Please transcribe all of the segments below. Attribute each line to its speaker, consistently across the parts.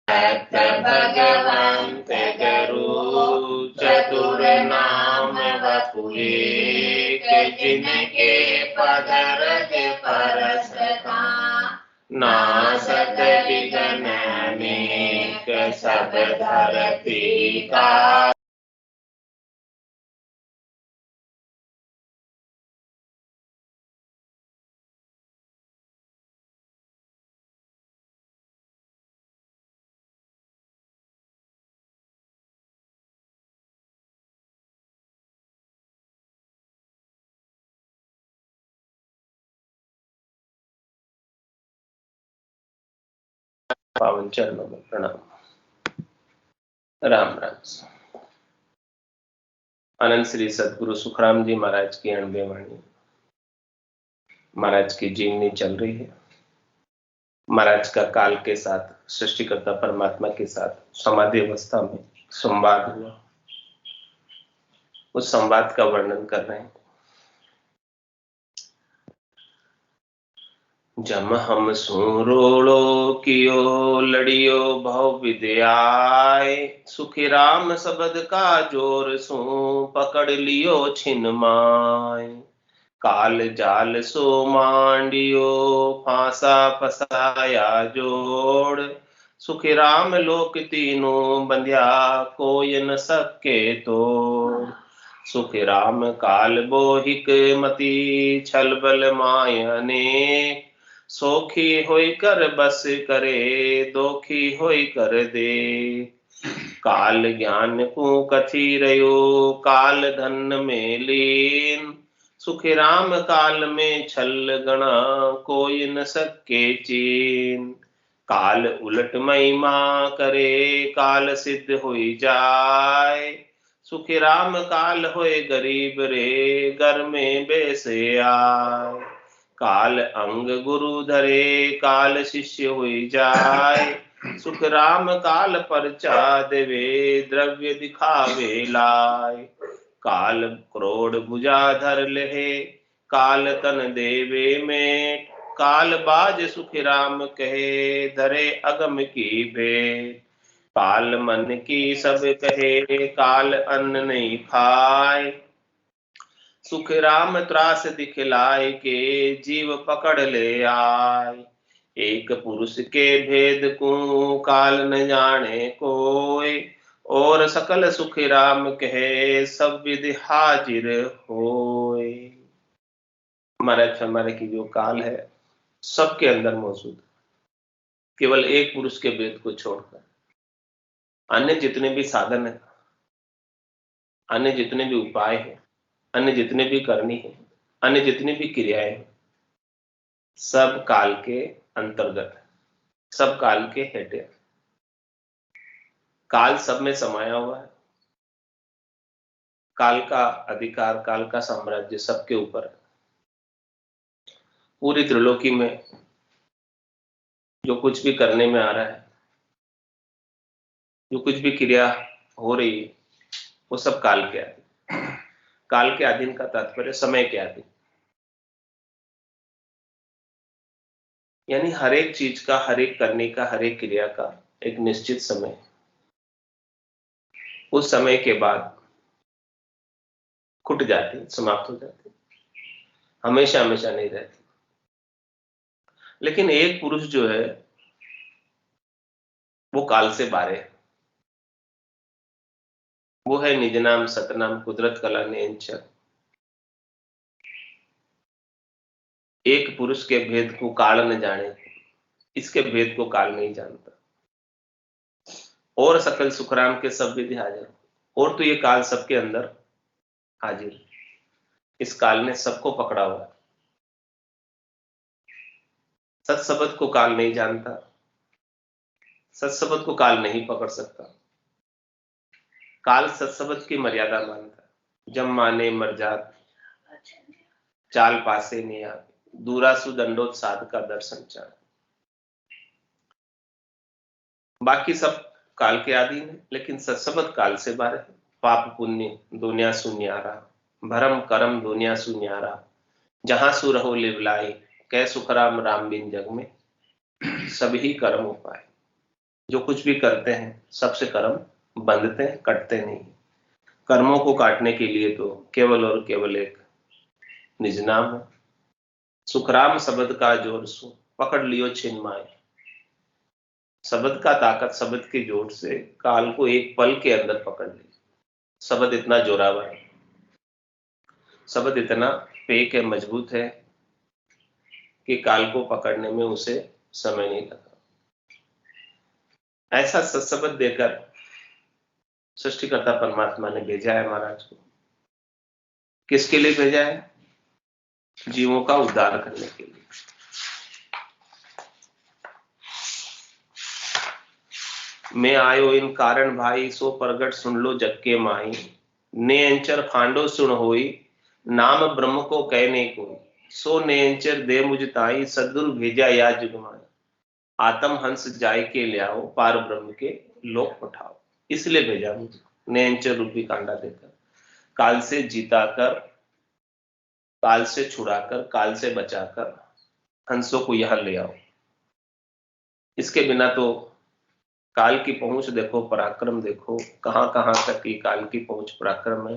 Speaker 1: भगवंत गुरु चतुर नाम वपु एक, जिनके पद रज परस नासत विघ्न अनेक, सब धरती का। पावन चरणों में प्रणाम। राम राम। अनंत श्री सदगुरु सुखराम जी महाराज की 98 वाणी। महाराज की जीवनी चल रही है। महाराज का काल के साथ, सृष्टिकर्ता परमात्मा के साथ समाधि अवस्था में संवाद हुआ। उस संवाद का वर्णन कर रहे हैं। जम हम सुरोड़ो कियो लड़ियो भव विद्याय, सुखी राम शब्द का जोर सु पकड़ लियो छिन माय। काल जाल सो मांडियो फांसा फसाया जोड़, सुखी राम लोक तीनों बंध्या कोय न सके तोड़। सुखी राम काल बोहिक मति छल बल माय अनेक, सोखी होई कर बस करे दोखी होई कर दे। काल ज्ञान को कथी रयो काल धन में लीन, सुखी राम काल में छल गणा कोई न सके चीन। काल उलट महिमा करे काल सिद्ध होई जाय, सुखी राम काल होए गरीब रे घर में बैसे आय। काल अंग गुरु धरे काल शिष्य हुई जाय, सुख राम काल परचा देवे द्रव्य दिखावे लाय। काल क्रोड़ भुजा धर लेहे काल तन देवे में, काल बाज सुख राम कहे धरे अगम की भेंट। काल मन की सब कहे काल अन्न नहीं खाए, सुख राम त्रास दिखलाए के जीव पकड़ ले आए। एक पुरुष के भेद को काल न जाने कोय, और सकल सुख राम कहे सब विधि हाजिर होय। हमारे की जो काल है सबके अंदर मौजूद, केवल एक पुरुष के भेद को छोड़कर अन्य जितने भी साधन है, अन्य जितने भी उपाय है, अन्य जितने भी करनी है, अन्य जितनी भी क्रियाएं हैं, सब काल के अंतर्गत है, सब काल के हेड है। काल सब में समाया हुआ है। काल का अधिकार, काल का साम्राज्य सबके ऊपर है। पूरी त्रिलोकी में जो कुछ भी करने में आ रहा है, जो कुछ भी क्रिया हो रही है, वो सब काल के अधीन। काल के अधीन का तात्पर्य समय के अधीन, यानी हर एक चीज का, हर एक करने का, हर एक क्रिया का एक निश्चित समय, उस समय के बाद खुट जाती, समाप्त हो जाती, हमेशा हमेशा नहीं रहती। लेकिन एक पुरुष जो है वो काल से बारे है। वो है निज नाम सतनाम कुदरत कला नियंचन। एक पुरुष के भेद को काल न जाने, इसके भेद को काल नहीं जानता। और सकल सुखराम के सब विधि हाजिर, और तो ये काल सबके अंदर हाजिर। इस काल ने सबको पकड़ा हुआ है। सत्सबद को काल नहीं जानता, सत्सबद को काल नहीं पकड़ सकता। काल सत्सबद की मर्यादा मानता, जब माने मर जात चाल पासे नहीं आ, दूरासु दंडोत साध का दर्शन चाह। बाकी सब काल के अधीन है, लेकिन सत्सबद काल से बाहर है। पाप पुण्य दुनिया सुन्यारा, भरम करम दुनिया सुन्यारा, जहां सु रहो लिवलाई, कै सुखराम राम बिन जग में, सभी कर्म उपाय। जो कुछ भी करते हैं सबसे कर्म बंधते हैं, कटते नहीं। कर्मों को काटने के लिए तो केवल और केवल एक निज नाम है। सुखराम शब्द का जोर सु पकड़ लियो छिन माए। शब्द का ताकत, शब्द के जोर से काल को एक पल के अंदर पकड़ ली। शब्द इतना जोरावर है, शब्द इतना पेक है, मजबूत है कि काल को पकड़ने में उसे समय नहीं लगा। ऐसा सत्शब्द देकर सृष्टिकर्ता परमात्मा ने भेजा है महाराज को। किसके लिए भेजा है? जीवों का उद्धार करने के लिए। मैं आयो इन कारण भाई, सो प्रगट सुन लो जग के माई। नेंचर खांडो सुन होई, नाम ब्रह्म को कहने कोई। सो नेंचर दे मुझ ताई, सदगुरु भेजा या जुग माई। आत्म हंस जाय के ले आओ, पार ब्रह्म के लोक पठाओ। इसलिए भेजा मुझे, नेंचर रूपी कांडा देकर, काल से जीता कर, काल से छुड़ाकर, काल से बचाकर हंसों को यहां ले आओ। इसके बिना तो काल की पहुंच देखो, पराक्रम देखो, कहां कहां तक ये काल की पहुंच पराक्रम है।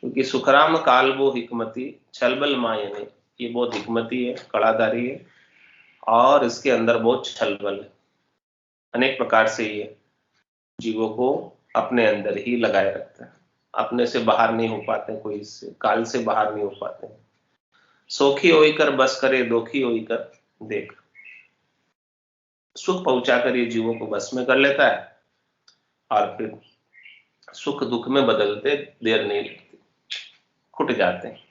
Speaker 1: क्योंकि सुखराम काल वो हिकमती, छलबल मायने, ये बहुत हिकमती है, कड़ाधारी है, और इसके अंदर बहुत छलबल है। अनेक प्रकार से ये जीवों को अपने अंदर ही लगाए रखता है। अपने से बाहर नहीं हो पाते, कोई इससे काल से बाहर नहीं हो पाते। सोखी होई कर बस करे, दोखी होई कर देख। सुख पहुंचाकर ये जीवों को बस में कर लेता है, और फिर सुख दुख में बदलते देर नहीं लगती, खुट जाते हैं।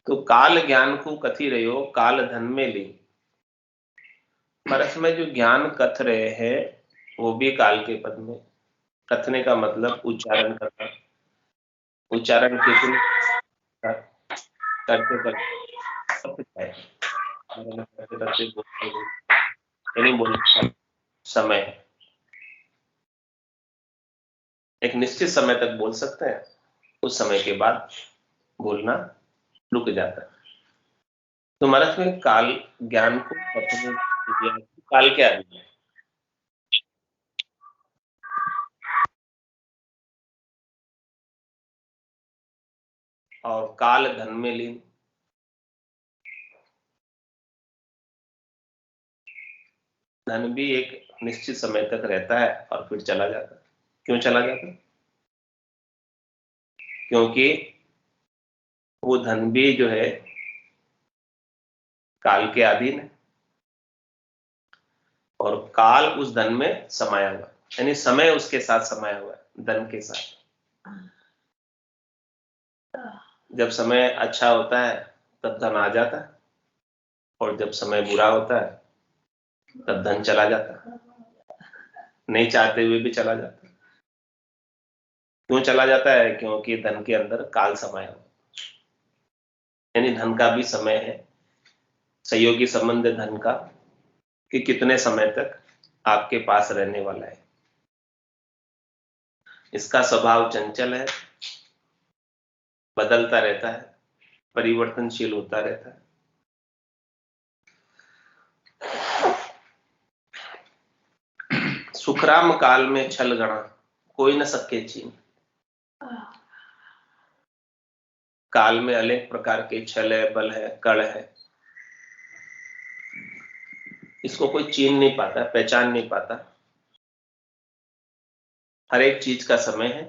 Speaker 1: तो काल ज्ञान को कथी रहे हो, काल धन में ली। परस में जो ज्ञान कथ रहे हैं वो भी काल के पद में। कथने का मतलब उच्चारण करना। उच्चारण कितने करते करते यानी बोल समय, एक निश्चित समय तक बोल सकते हैं, उस समय के बाद बोलना रुक जाता है। तो महाराज में काल ज्ञान को काल के आदि है। और काल धन में लीन। धन भी एक निश्चित समय तक रहता है और फिर चला जाता है। क्यों चला जाता है? क्योंकि वो धन भी जो है काल के अधीन है, और काल उस धन में समाया हुआ, यानी समय उसके साथ समाया हुआ है धन के साथ। जब समय अच्छा होता है तब धन आ जाता है, और जब समय बुरा होता है तब धन चला जाता है, नहीं चाहते हुए भी चला जाता है। क्यों चला जाता है? क्योंकि धन के अंदर काल समाया हुआ, यानी धन का भी समय है। सहयोगी संबंध धन का, कि कितने समय तक आपके पास रहने वाला है। इसका स्वभाव चंचल है, बदलता रहता है, परिवर्तनशील होता रहता है। सुखराम काल में छल गणा, कोई न सके चीन। काल में अनेक प्रकार के छल है, बल है, कड़ है, इसको कोई चीन नहीं पाता, पहचान नहीं पाता। हर एक चीज का समय है।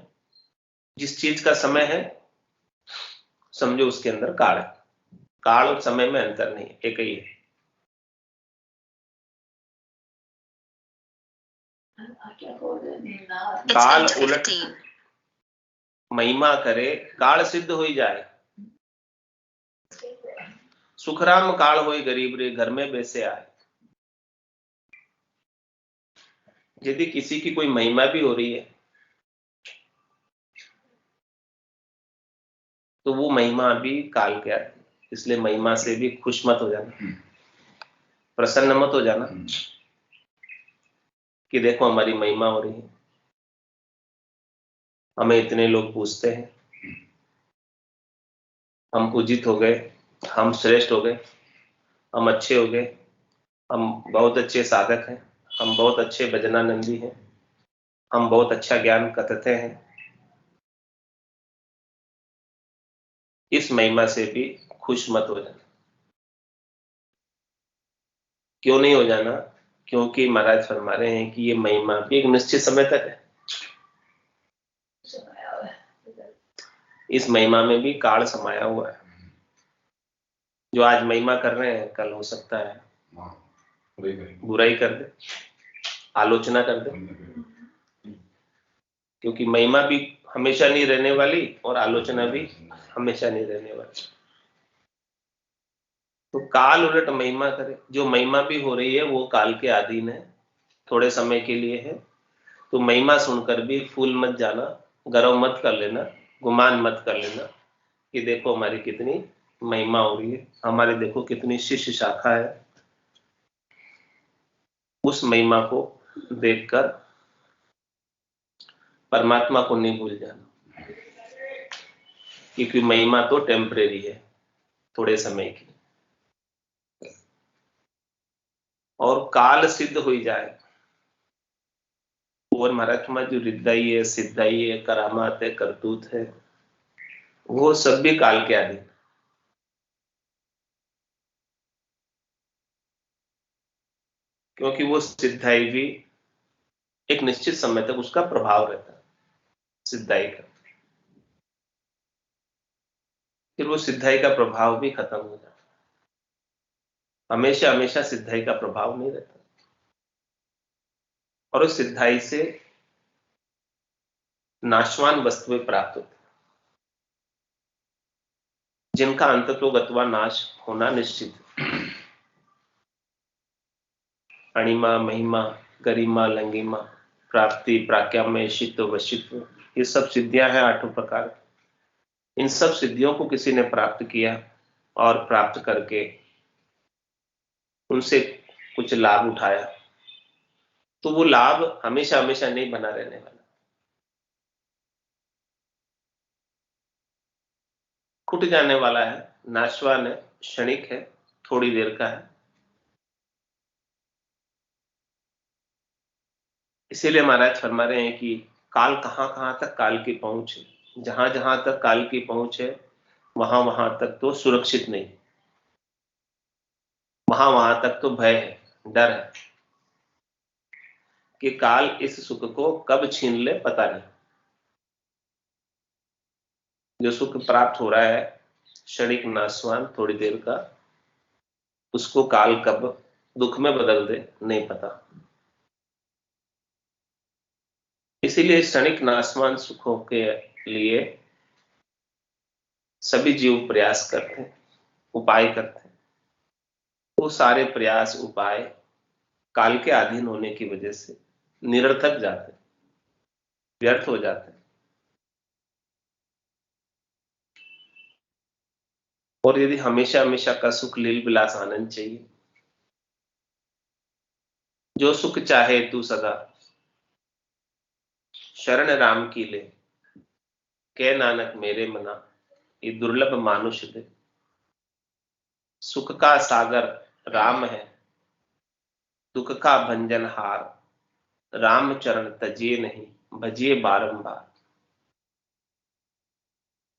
Speaker 1: जिस चीज का समय है समझो उसके अंदर काल है। काल और समय में अंतर नहीं है, एक ही है। काल उलट महिमा करे, काल सिद्ध हो जाए। सुखराम काल होई गरीब रे, घर में बैसे आए। यदि किसी की कोई महिमा भी हो रही है तो वो महिमा भी काल के आती है। इसलिए महिमा से भी खुश मत हो जाना, प्रसन्न मत हो जाना कि देखो हमारी महिमा हो रही है, हमें इतने लोग पूछते हैं, हम पूजित हो गए, हम श्रेष्ठ हो गए, हम अच्छे हो गए, हम बहुत अच्छे साधक हैं, हम बहुत अच्छे भजनानंदी हैं, हम बहुत अच्छा ज्ञान कथते हैं। इस महिमा से भी खुश मत हो जाना। क्यों नहीं हो जाना? क्योंकि महाराज फरमा रहे हैं कि ये महिमा भी एक निश्चित समय तक है। इस महिमा में भी काल समाया हुआ है। जो आज महिमा कर रहे हैं, कल हो सकता है बुराई कर दे, आलोचना कर दे। क्योंकि महिमा भी हमेशा नहीं रहने वाली और आलोचना भी हमेशा नहीं रहने वाली। तो काल उलट महिमा करे। जो महिमा भी हो रही है वो काल के अधीन है, थोड़े समय के लिए है। तो महिमा सुनकर भी फूल मत जाना, गर्व मत कर लेना, गुमान मत कर लेना कि देखो हमारी कितनी महिमा हो रही है, हमारी देखो कितनी शिष्य शाखा है। उस महिमा को देखकर परमात्मा को नहीं भूल जाना, क्योंकि महिमा तो टेम्परेरी है, थोड़े समय की। और काल सिद्ध हो जाए और महाराज में जो रिद्धाई है, सिद्धाई है, करामात है, करतूत है, वो सब भी काल के अधीन। क्योंकि वो सिद्धाई भी एक निश्चित समय तक उसका प्रभाव रहता है, सिद्धाई का। फिर वो सिद्धाई का प्रभाव भी खत्म हो जाता है। हमेशा हमेशा सिद्धाई का प्रभाव नहीं रहता। और उस सिद्धाई से नाशवान वस्तुएं प्राप्त होती, जिनका अंततोगत्वा नाश होना निश्चित है। अणिमा, महिमा, गरिमा, लंगिमा, प्राप्ति, प्राक्याम्य, शित्व, वशित्व, ये सब सिद्धियां हैं 8 प्रकार की। इन सब सिद्धियों को किसी ने प्राप्त किया और प्राप्त करके उनसे कुछ लाभ उठाया, तो वो लाभ हमेशा हमेशा नहीं बना रहने वाला, छूट जाने वाला है, नाशवान है, क्षणिक है, थोड़ी देर का है। इसीलिए महाराज फरमा रहे हैं कि काल कहां कहां तक काल की पहुंच है। जहां जहां तक काल की पहुंच है वहां वहां तक तो सुरक्षित नहीं, वहां वहां तक तो भय है, डर है कि काल इस सुख को कब छीन ले पता नहीं। जो सुख प्राप्त हो रहा है क्षणिक, नाशवान, थोड़ी देर का, उसको काल कब दुख में बदल दे नहीं पता। इसीलिए क्षणिक नाशवान सुखों के लिए सभी जीव प्रयास करते हैं, उपाय करते हैं। वो सारे प्रयास उपाय काल के अधीन होने की वजह से निरर्थक जाते हैं, व्यर्थ हो जाते हैं। और यदि हमेशा हमेशा का सुख, लील विलास, आनंद चाहिए, जो सुख चाहे तू सदा शरण राम की ले, कह नानक मेरे मना ये दुर्लभ मानुष दे। सुख का सागर राम है, दुख का भंजन हार, राम चरण तजिए नहीं, भजिए बारंबार।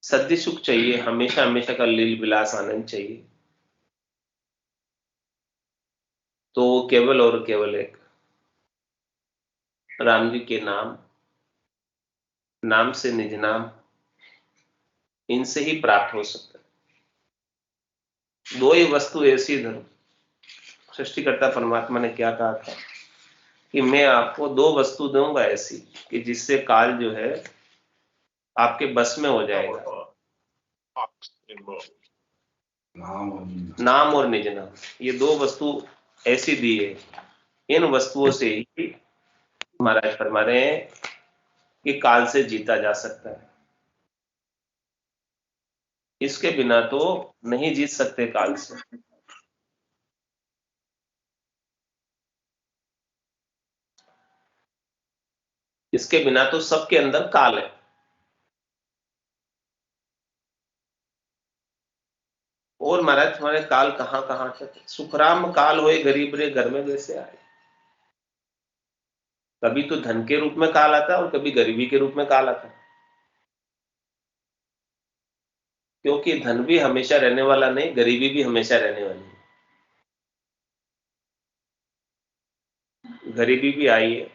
Speaker 1: सद्य सुख चाहिए, हमेशा हमेशा का लील विलास आनंद चाहिए, तो वो केवल और केवल एक राम जी के नाम, नाम से निज नाम, इनसे ही प्राप्त हो सकता है। दो ही वस्तु ऐसी धर्म, सृष्टिकर्ता परमात्मा ने क्या कहा था कि मैं आपको 2 वस्तु दूंगा ऐसी कि जिससे काल जो है आपके बस में हो जाएगा। नाम और निज नाम, ये 2 वस्तु ऐसी दी है। इन वस्तुओं से ही महाराज फरमा रहे हैं कि काल से जीता जा सकता है। इसके बिना तो नहीं जीत सकते काल से। इसके बिना तो सबके अंदर काल है। और महाराज हमारे काल कहां कहां तक, सुखराम काल होए गरीब रे घर में वैसे आए। कभी तो धन के रूप में काल आता है और कभी गरीबी के रूप में काल आता है, क्योंकि धन भी हमेशा रहने वाला नहीं, गरीबी भी हमेशा रहने वाली है। गरीबी भी आई है,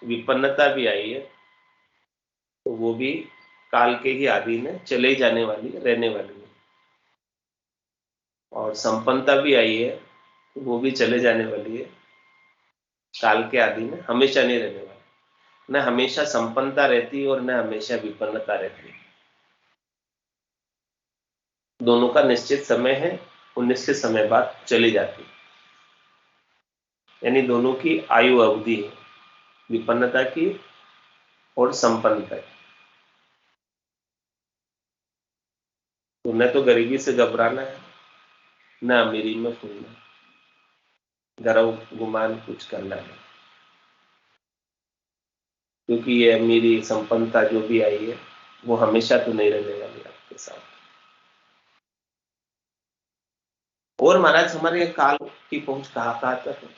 Speaker 1: विपन्नता भी आई है, तो वो भी काल के ही अधीन है, चले जाने वाली रहने वाली है। और संपन्नता भी आई है, वो भी चले जाने वाली है, काल के अधीन है, हमेशा नहीं रहने वाली। न हमेशा संपन्नता रहती है और न हमेशा विपन्नता रहती है। दोनों का निश्चित समय है और निश्चित समय बाद चली जाती है, यानी दोनों की आयु अवधि है, विपन्नता की और संपन्नता की। तो न तो गरीबी से घबराना है, न अमीरी में फूलना, गर्व गुमान कुछ करना है, क्योंकि ये अमीरी संपन्नता जो भी आई है वो हमेशा तो नहीं रहने वाली आपके साथ। और महाराज हमारे काल की पहुंच कहाँ कहाँ तक है,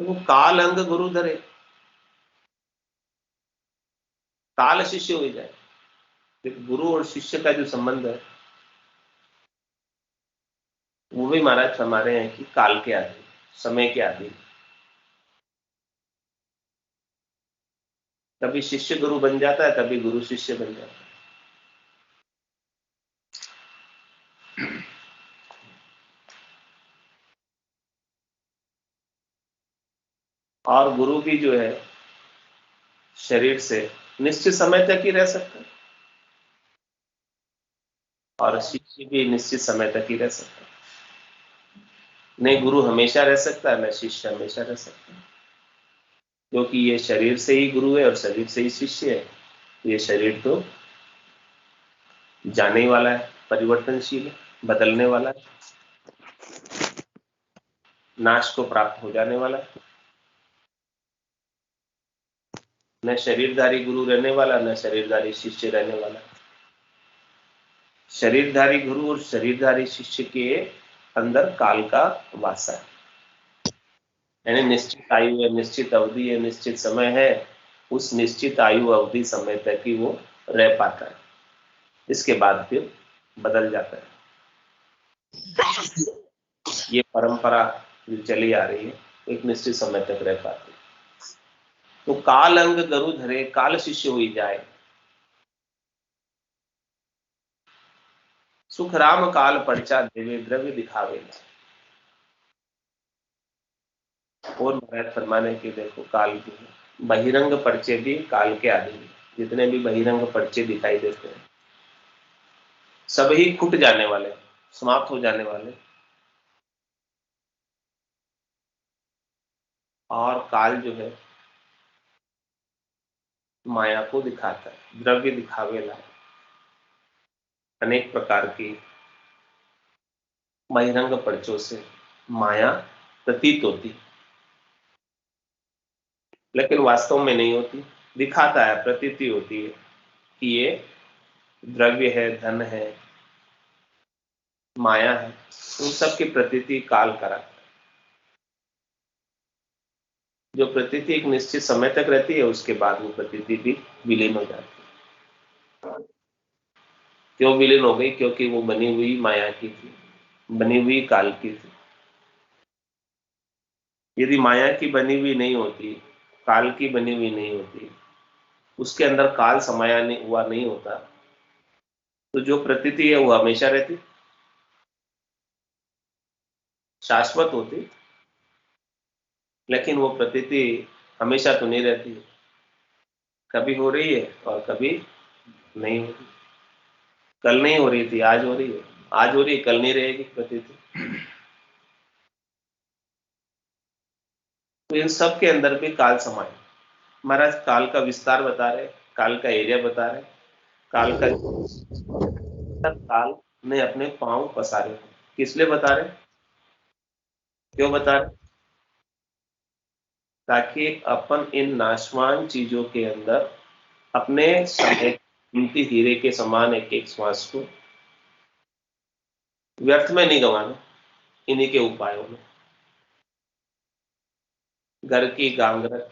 Speaker 1: तो वो काल अंग गुरु धरे, काल शिष्य हो जाए। देखो गुरु और शिष्य का जो संबंध है वो भी महाराज हमारे हैं कि काल के आदि, समय के आदि। कभी शिष्य गुरु बन जाता है, कभी गुरु शिष्य बन जाता है। और गुरु भी जो है शरीर से निश्चित समय तक ही रह सकता है, और शिष्य भी निश्चित समय तक ही रह सकता है। नहीं गुरु हमेशा रह सकता है, न शिष्य हमेशा रह सकता है, क्योंकि ये शरीर से ही गुरु है और शरीर से ही शिष्य है। ये शरीर तो जाने ही वाला है, परिवर्तनशील है, बदलने वाला है, नाश को प्राप्त हो जाने वाला है। न शरीरधारी गुरु रहने वाला, न शरीरधारी शिष्य रहने वाला। शरीरधारी गुरु और शरीरधारी शिष्य के अंदर काल का वासा है, यानी निश्चित आयु है, निश्चित अवधि है, निश्चित समय है। उस निश्चित आयु अवधि समय तक ही वो रह पाता है, इसके बाद फिर बदल जाता है। ये परंपरा जो चली आ रही है एक निश्चित समय तक रह पाती है। तो काल अंग गुरु धरे, काल शिष्य हुई जाए, सुख राम काल पर्चा देवे, द्रव्य दिखावे। और महाराज फरमाने की देखो काल की बहिरंग पर्चे भी काल के आदि हैं। जितने भी बहिरंग पर्चे दिखाई देते हैं सब ही खुट जाने वाले, समाप्त हो जाने वाले। और काल जो है माया को दिखाता है, द्रव्य दिखावे ला, अनेक प्रकार की बहिरंग पर्चों से माया प्रतीत होती, लेकिन वास्तव में नहीं होती। दिखाता है, प्रतीति होती है कि ये द्रव्य है, धन है, माया है। उन सब की प्रतीति काल करा। जो प्रतीति एक निश्चित समय तक रहती है, उसके बाद वो प्रतीति भी विलीन हो जाती है। क्यों विलीन हो गई? क्योंकि वो बनी हुई माया की थी, बनी हुई काल की थी। यदि माया की बनी हुई नहीं होती, काल की बनी हुई नहीं होती, उसके अंदर काल समाया नहीं हुआ नहीं होता, तो जो प्रतीति है वो हमेशा रहती, शाश्वत होती। लेकिन वो प्रतीति हमेशा तो नहीं रहती, कभी हो रही है और कभी नहीं हो रही। कल नहीं हो रही थी, आज हो रही है, आज हो रही है, कल नहीं रहेगी प्रतीति। तो इन सब के अंदर भी काल समाये। महाराज काल का विस्तार बता रहे, काल का एरिया बता रहे, काल का काल ने अपने पांव पसारे। किस लिए बता रहे, क्यों बता रहे? ताकि अपन इन नाशवान चीजों के अंदर अपने कीमती हीरे के समान एक एक श्वास को व्यर्थ में नहीं गंवाना। इन्हीं के उपायों में घर की गांगरत,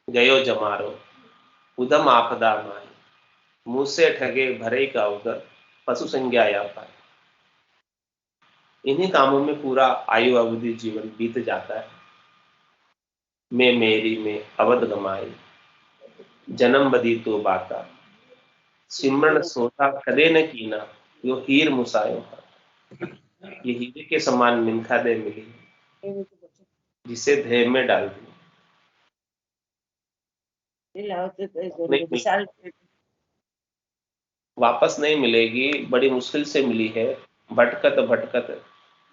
Speaker 1: गयो जमारो, उदम आपदा माई, मुँह से ठगे भरे का उदर, पशु संज्ञा या पाए। इन्हीं कामों में पूरा आयु अवधि जीवन बीत जाता है। मैं मेरी में अवध गमाई, जन्म बदी तो बाता, सिमरन सोता कदे न कीना, यो हीर मुसायो था। ये हीरे के समान मिनखा दे मिली, जिसे ध्येय में डाल दी, वापस नहीं मिलेगी, बड़ी मुश्किल से मिली है। भटकत भटकत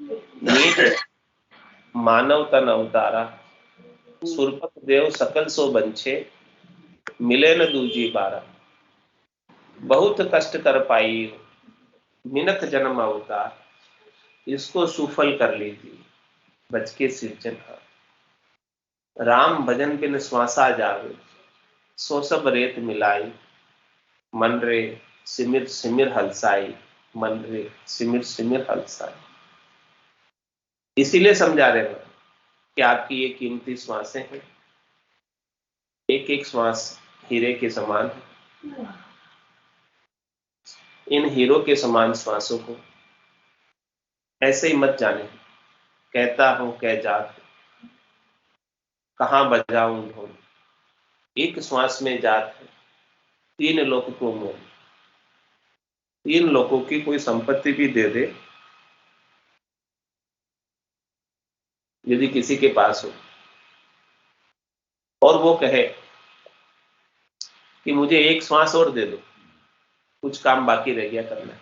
Speaker 1: नीच मानव तन अवतारा, सुरपत देव सकल सो बंछे, मिले न दूजी बारा। बहुत कष्ट कर पाई मिनख जन्म अवतार, इसको सुफल कर लीजिए बच के सिरजनहार। राम भजन बिन श्वासा जावे, सो सब रेत मिलाई, मन रे सिमिर सिमिर हलसाई, मन रे सिमिर सिमिर हलसाई। इसीलिए समझा रहे हैं कि आपकी ये कीमती श्वासें हैं, एक एक श्वास हीरे के समान है। इन हीरो के समान श्वासों को ऐसे ही मत जाने। कहता हूं कह जात, कहां बजाऊं ढोल, एक श्वास में जात है, तीन लोक को मोल। तीन लोगों की कोई संपत्ति भी दे दे, यदि किसी के पास हो, और वो कहे कि मुझे एक श्वास और दे दो, कुछ काम बाकी रह गया करना,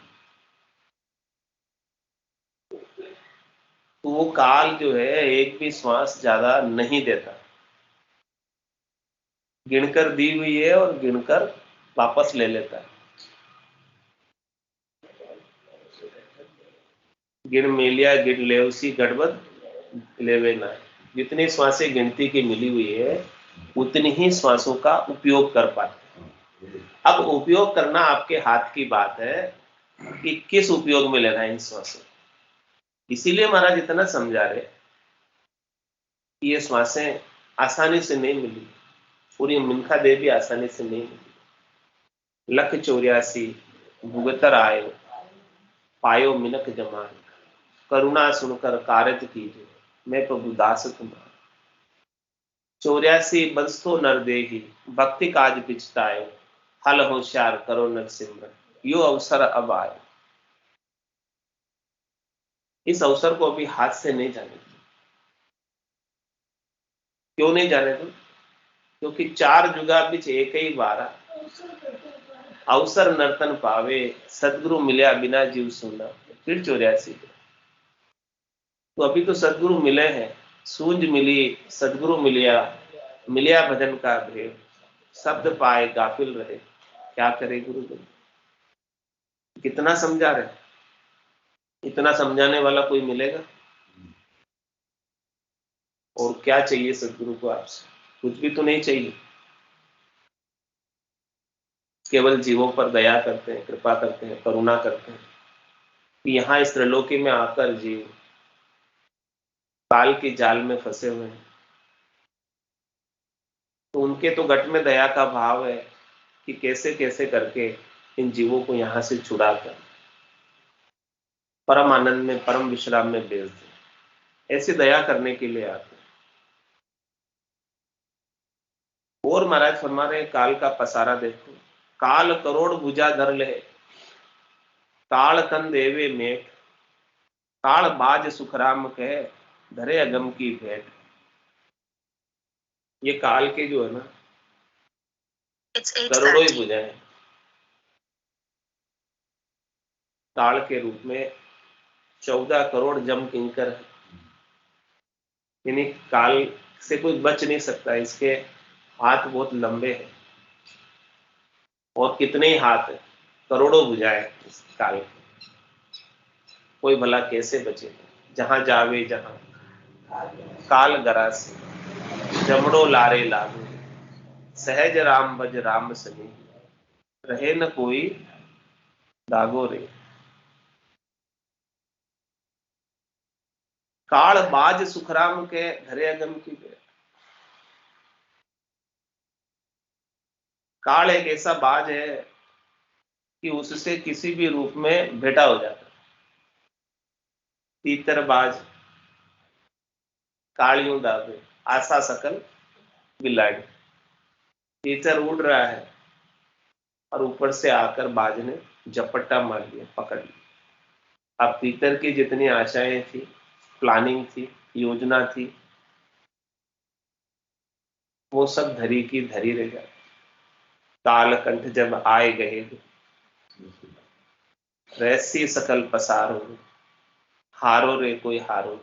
Speaker 1: तो वो काल जो है एक भी श्वास ज्यादा नहीं देता। गिनकर दी हुई है और गिनकर वापस ले लेता है। गिन मेलिया गिन ले उसी गड़बड़ लेवे ना। जितनी श्वासें गिनती की मिली हुई है, उतनी ही श्वासों का उपयोग कर पाते। अब उपयोग करना आपके हाथ की बात है कि किस उपयोग में लेना है इन श्वासों। इसीलिए महाराज इतना समझा रहे कि ये श्वासें आसानी से नहीं मिली, पूरी मिनखा देवी आसानी से नहीं मिली। लख 84 भुगतर आयो, पायो मिनक जमान, करुणा सुनकर कारज कीजिए, मैं प्रभु दास तुम्हारा। 84 बंसतो नर देही, भक्ति काज पिछताए, हल होशियार करो नर सिमरन, यो अवसर अब आए। इस अवसर को अभी हाथ से नहीं जाने दो। क्यों नहीं जाने दो? क्योंकि चार जुगा बीच एक ही बारा, अवसर नर्तन पावे, सदगुरु मिलया बिना जीव सुना। फिर 84। तो अभी तो सदगुरु मिले हैं, सूझ मिली, सदगुरु मिलिया, मिलिया भजन का भेद, शब्द पाए गाफिल रहे, क्या करे गुरुदेव। कितना समझा रहे, इतना समझाने वाला कोई मिलेगा? और क्या चाहिए सदगुरु को आपसे? कुछ भी तो नहीं चाहिए। केवल जीवों पर दया करते हैं, कृपा करते हैं, करुणा करते हैं कि यहाँ इस त्रिलोकी में आकर जीव काल के जाल में फंसे हुए हैं, तो उनके तो घट में दया का भाव है कि कैसे कैसे करके इन जीवों को यहां से छुड़ाकर परम आनंद में, परम विश्राम में भेज दे। ऐसी दया करने के लिए आते हैं। और महाराज फरमा रहे काल का पसारा देखो, काल करोड़ भुजा धर ले, काल तन देवे मेट, काल बाज सुखराम कहे, धरे अगम की भेंट। ये काल के जो है ना, करोड़ों ही भुजाएं, काल के रूप में 14 करोड़ जम किंकर है। यानी काल से कोई बच नहीं सकता, इसके हाथ बहुत लंबे हैं। और कितने ही हाथ है, करोड़ों भुजाएं इस काल के। कोई भला कैसे बचे? जहां जावे जहां काल गरासी, जमड़ो लारे लागू, सहज राम भज राम सनी, रहे न कोई दागो रे। काल बाज सुखराम के धरे अगम की भेंट। काल एक ऐसा बाज है कि उससे किसी भी रूप में भेटा हो जाता है। तीतर बाज कालियों दावे आशा सकल बिलाड़ी। तीतर उड़ रहा है और ऊपर से आकर बाज ने झपट्टा मार दिया, पकड़ लिया। अब तीतर की जितनी आशाएं थी, प्लानिंग थी, योजना थी, वो सब धरी की धरी रह जाती। कालकंठ जब आए गए रहस्य सकल पसारो, हारो रे कोई हारो,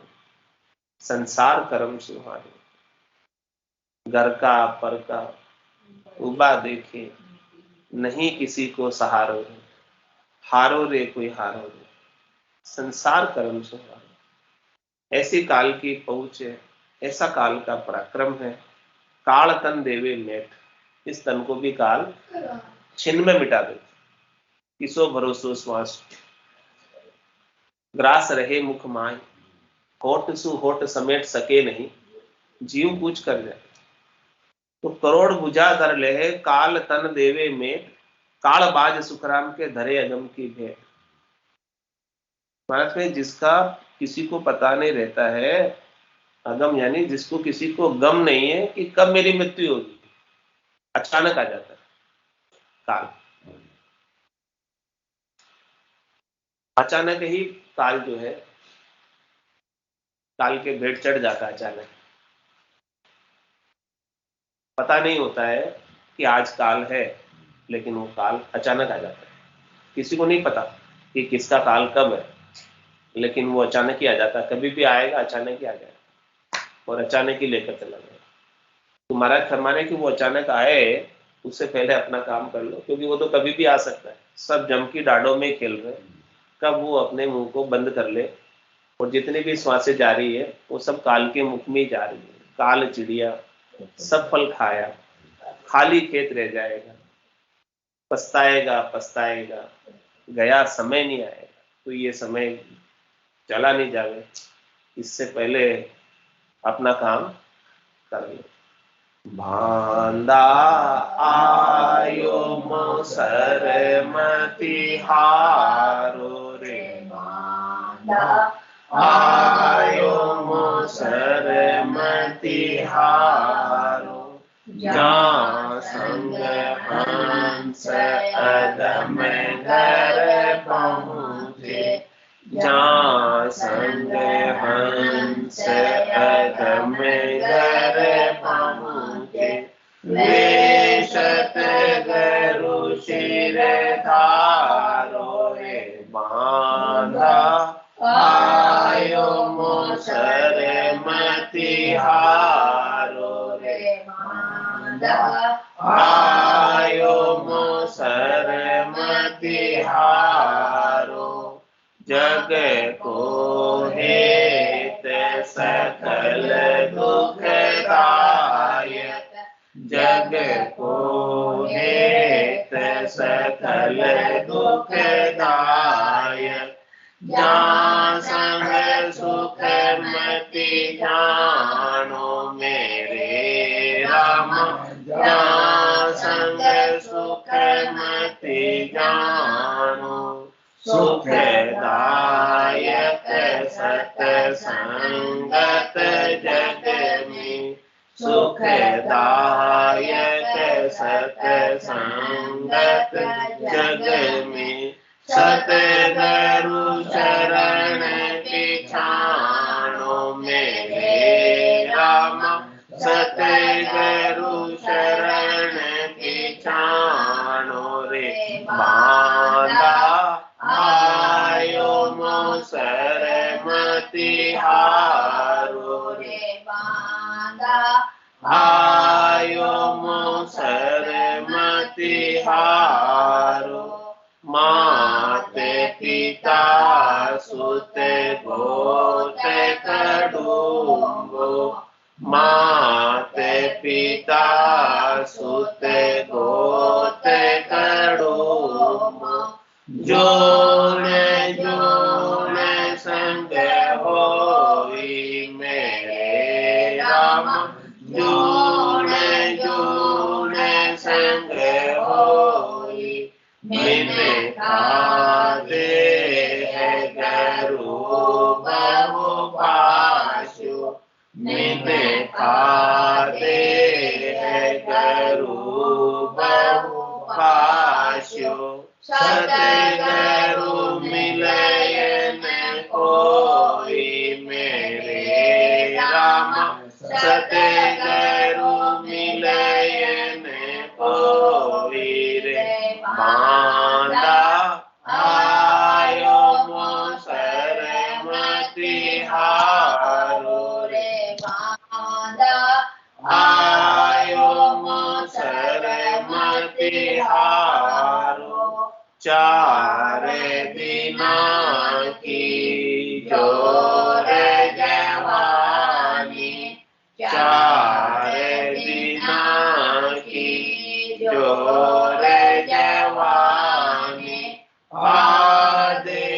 Speaker 1: संसार कर्म सुहारो। घर का पर का उबा देखे, नहीं किसी को सहारो रे, हारो रे कोई हारो रे, संसार कर्म सुहारो। ऐसी काल की पहुंच है, ऐसा काल का पराक्रम है। काल तन देवे मेट, इस तन को भी काल छिन्न में मिटा दे। किसो भरोसो श्वास, ग्रास रहे मुख माय, होठ सु होठ समेट सके नहीं, जीव कुछ कर जाए। तो करोड़ भुजा धर ले, काल तन देवे मेट, काल बाज सुखराम के धरे अगम की भेंट। महाराज में जिसका किसी को पता नहीं रहता है, अगम यानी जिसको किसी को गम नहीं है कि कब मेरी मृत्यु होगी, अचानक आ जाता है काल। अचानक ही काल जो है, काल के भेंट चढ़ जाता है अचानक। पता नहीं होता है कि आज काल है, लेकिन वो काल अचानक आ जाता है। किसी को नहीं पता कि किसका काल कब है, लेकिन वो अचानक ही आ जाता है। कभी भी आएगा, अचानक ही आ जाएगा और अचानक ही लेकर चला जाएगा। तो महाराज फरमाने कि वो अचानक आए, उससे पहले अपना काम कर लो, क्योंकि वो तो कभी भी आ सकता है। सब जम की डाड़ों में खेल रहे हैं, कब वो अपने मुंह को बंद कर ले। और जितनी भी श्वासें जा रही है, वो सब काल के मुख में ही जा रही है। काल चिड़िया सब फल खाया, खाली खेत रह जाएगा, पछताएगा पछताएगा, गया समय नहीं आएगा। तो ये समय चला नहीं जावे, इससे पहले अपना काम कर लो। भांदा आयो मोसर मति हारो रे, भांदा आयो मोसर मति हारो, जहाँ संग हंस अदम घर पहुँचे, जहाँ संग हंस अदम घर पहुँचे, वेशत गरु शिर धारो रे, बांधा आयो मोसर मति हारो रे, बांधा आयो मोसर मति हारो, जग को हेत सकल दुख दायक, जग को हेत सकल दुख दायक, जहाँ संग सुख मति जानो मेरे राम, जहाँ संग सुख मति जानो, सुख दायक सत संगत जग में, सुख दायक सत संगत जग में, सतगुरु शरण पिछानो मेरे राम, सतगुरु शरण पिछानो रे, बांधा आयो मोसर मति हारो रे, बांधा आयो मोसर मति हारो, मात पिता सुत गोत कड़ूंगो, मात पिता सुत गोत कड़ूंगो, जोन जोन संग होई मेरे राम, जोन जोन संग मिने खाते है गरु बहु पाशु, मिने खाते है गरु बहु पाशु। सत गरु मिलयन कोई मेरे राम, सत गरु मिलयन कोई रे बांधा आयो मोसर मतिहारो रे बांधा आयो मोसर मतिहारो। चार दिना की जोर जवानी, चार दिना की जोर जवानी। आदे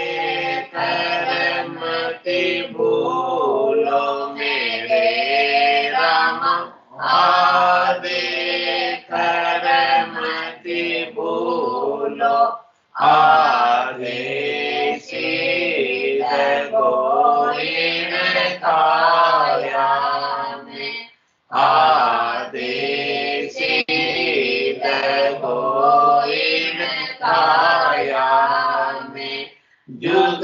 Speaker 1: करमति भूलो मेरे राम, आदे करमति भूलो। आधे सीध गोइन काया में, आधे सीध गोइन काया में। जुग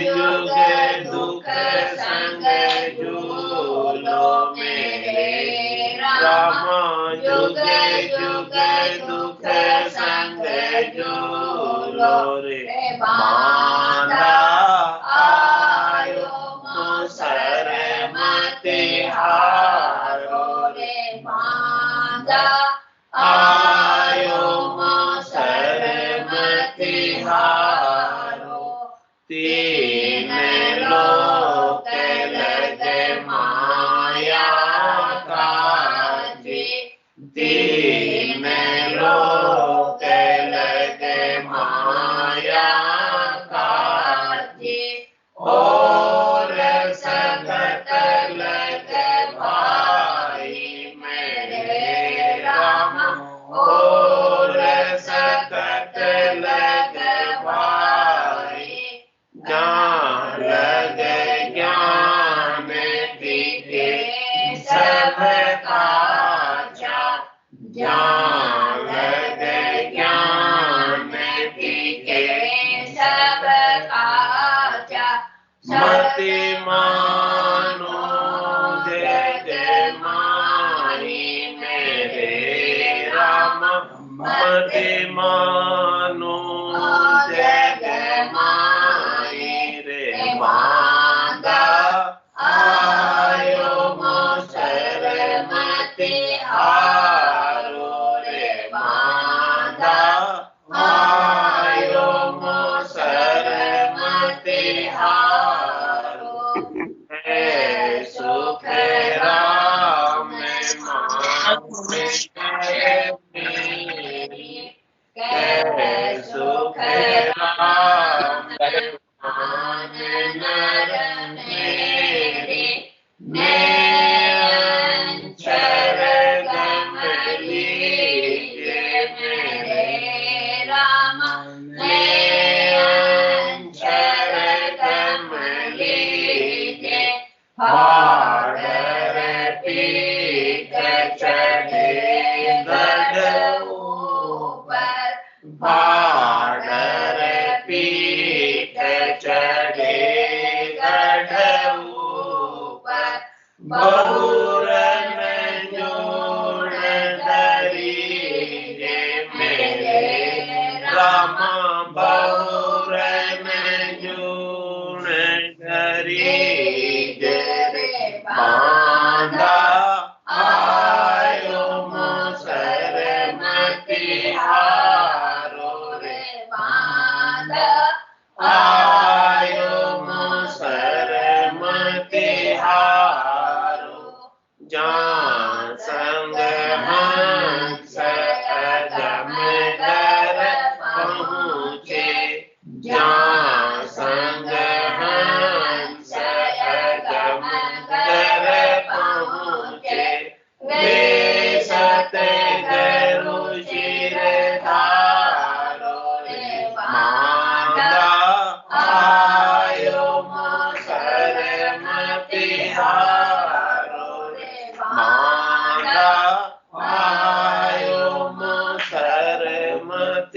Speaker 1: जुग दुख संग झूलो मेरे राम, जुग जुग दुख संग झूलो रे बांधा आयो मोसर मतिहारो रे बांधा आयो मोसर मतिहारो। तीन लोक लग माया काजी, तीन लोक लग माया काजी। और सकत लग भाई मेरे राम, और सकत लग भाई। ज्ञान लग ज्ञान दिखे सब काचा, ज्ञान लग ज्ञान दिखे सब काचा। मति मानो जग माही मेरे राम, मति मानो जग माही रे बांधा आयो मोसर मतिहारो रे बांधा आयो मोसर मतिहारो। है सुख राम मान मेरी, है सुख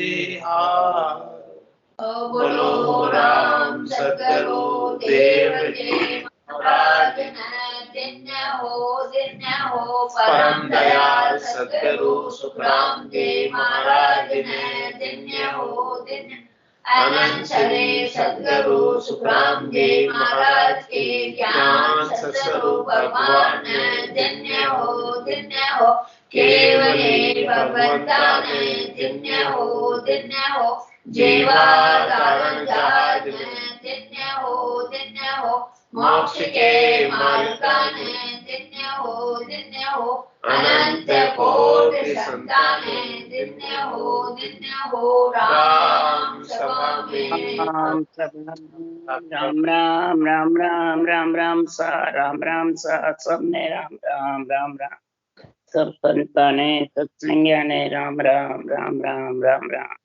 Speaker 1: तिहार। बोलो राम सतगुरु देव जी महाराज धन्य हो परम दयाल सतगुरु सुखराम जी महाराज धन्य हो अनंत श्री सतगुरु सुखराम जी महाराज के ज्ञान सत्स्वरूप भगवान धन्य हो केवल भगवंता धन्य हो जीवा कारण जहाज धन्य हो मोक्ष के मार्गान धन्य हो अनंत कोटि संतान धन्य हो राम सभा में
Speaker 2: राम राम राम राम राम राम राम सा राम सा सबने राम राम राम राम सब संताने सत्संग्या ने राम राम राम राम राम राम।